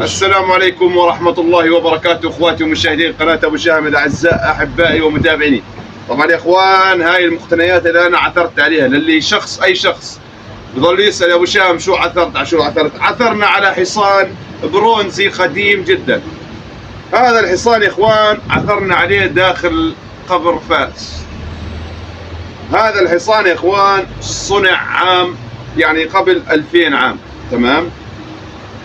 السلام عليكم ورحمة الله وبركاته اخواتي ومشاهدين قناة ابو شامل الاعزاء احبائي ومتابعيني. طبعا يا اخوان هاي المقتنيات اللي انا عثرت عليها للي اي شخص بضل يسأل يا ابو شام شو عثرت عثرنا على حصان برونزي قديم جدا. هذا الحصان يا اخوان عثرنا عليه داخل قبر فارس. هذا الحصان يا اخوان صنع عام يعني قبل 2000 عام، تمام؟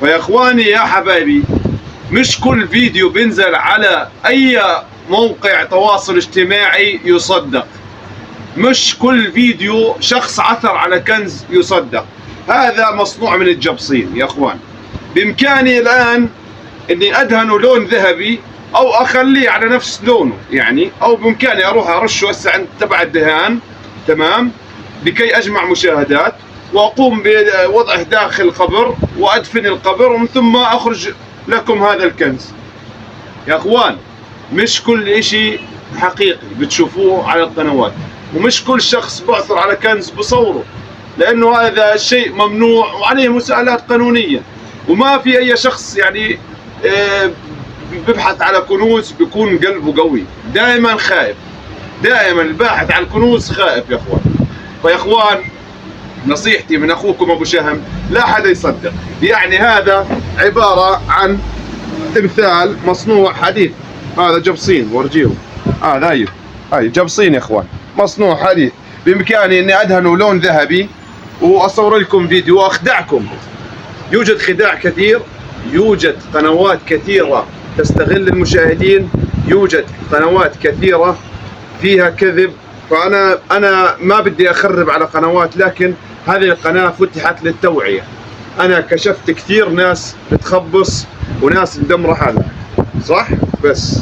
فيا اخواني يا حبايبي مش كل فيديو بينزل على اي موقع تواصل اجتماعي يصدق، مش كل فيديو شخص عثر على كنز يصدق. هذا مصنوع من الجبصين يا اخوان. بامكاني الان اني ادهنه لون ذهبي او اخليه على نفس لونه يعني، او بامكاني اروح ارشه هسه عند تبع الدهان، تمام، لكي اجمع مشاهدات واقوم بوضعه داخل القبر وادفن القبر ومن ثم اخرج لكم هذا الكنز. يا اخوان مش كل اشي حقيقي بتشوفوه على القنوات، ومش كل شخص بعثر على كنز بصوره، لانه هذا شيء ممنوع وعليه مسألات قانونية، وما في اي شخص يعني ببحث على كنوز بيكون قلبه قوي، دائما خائف، دائما الباحث عن الكنوز خائف يا اخوان. فيا اخوان نصيحتي من اخوكم ابو شهم لا حدا يصدق. يعني هذا عبارة عن تمثال مصنوع حديث، هذا جبصين ورجيهم، هاي جبصين يا اخوان مصنوع حديث. بامكاني اني ادهنه لون ذهبي واصور لكم فيديو واخدعكم. يوجد خداع كثير، يوجد قنوات كثيرة تستغل المشاهدين، يوجد قنوات كثيرة فيها كذب. فأنا ما بدي أخرب على قنوات، لكن هذه القناة فتحت للتوعية. أنا كشفت كثير ناس بتخبص وناس مدمرة حالها، صح؟ بس